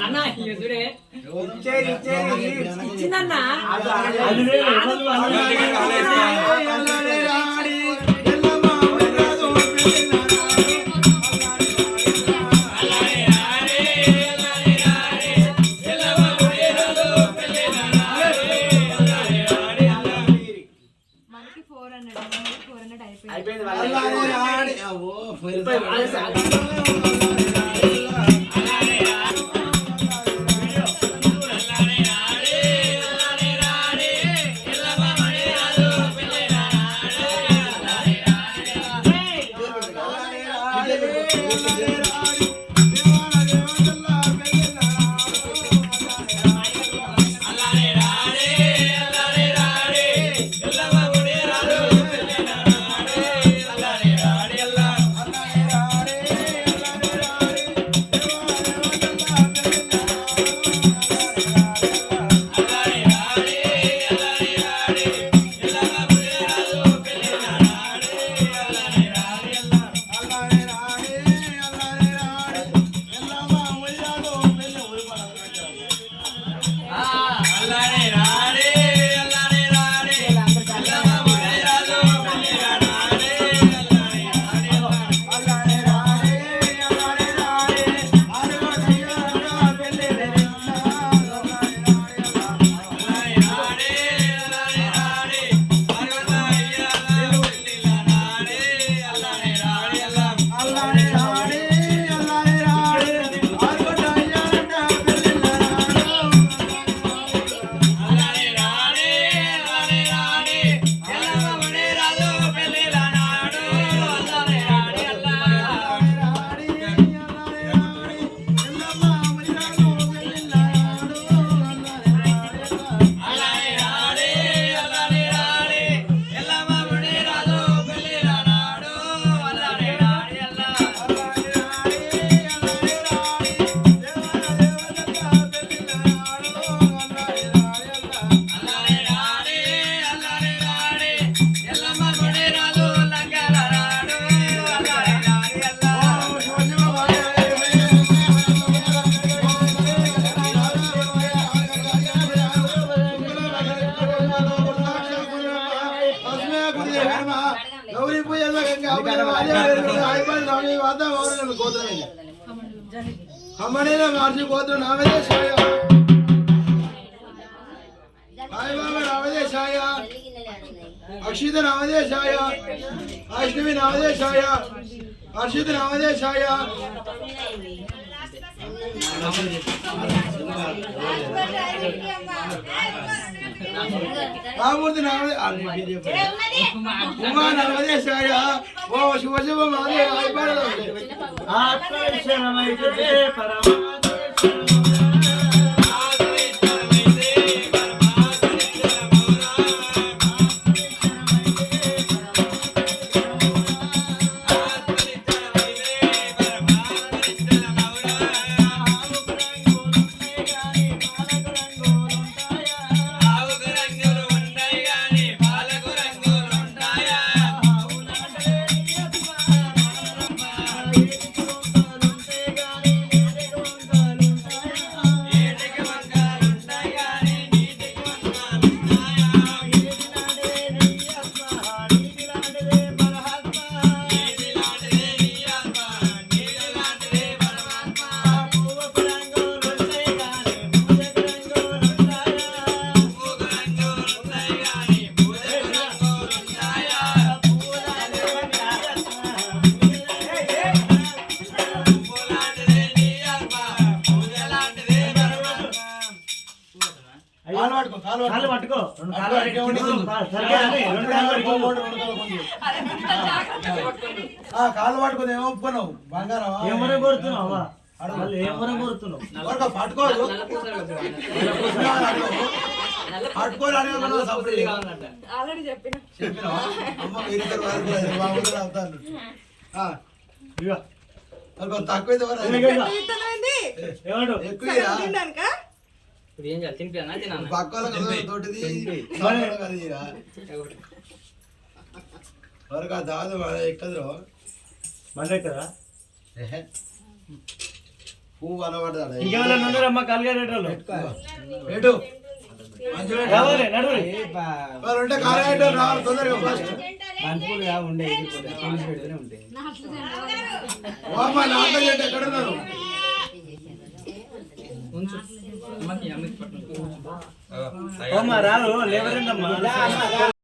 అన్న చూడే अक्षित नामदेशाय अष्टमी नामदेशाय अर्षित नामदेशाय रामूर्ति उमा नामदेशाय ओ शुभ शुभ కాలు పట్టుకుని ఏమో ఒప్పుకున్నావు బంగారం ఏమని కొడుతున్నావు ఏమని కొడుతున్నావు పట్టుకోదు పట్టుకోవాలి చెప్పినా అమ్మ మీరిద్దరు అవుతాను తక్కువ ఎక్కువ దాదు ఎక్కదు మన ఎక్కదా పువ్వు అలవాడదాడు ఇంకెవరైనా ఉన్నారమ్మా కాలుగడేటోళ్ళు ఎటు మంచిగా రావాలి నడువురి వాళ్ళు ఉంటే కాలేటోళ్ళు రావాలి తొందరగా ఫస్ట్ బంతిపూలుగా ఉండే ఎగిరిపోతే పెడితేనే ఉంటాయి. ఓమా నాతో చెట్టు ఎక్కడ ఉన్నారు ఉంచు అమ్మకి అమ్మకి పట్టు ఓమ్మా రారు లేవరండమ్మా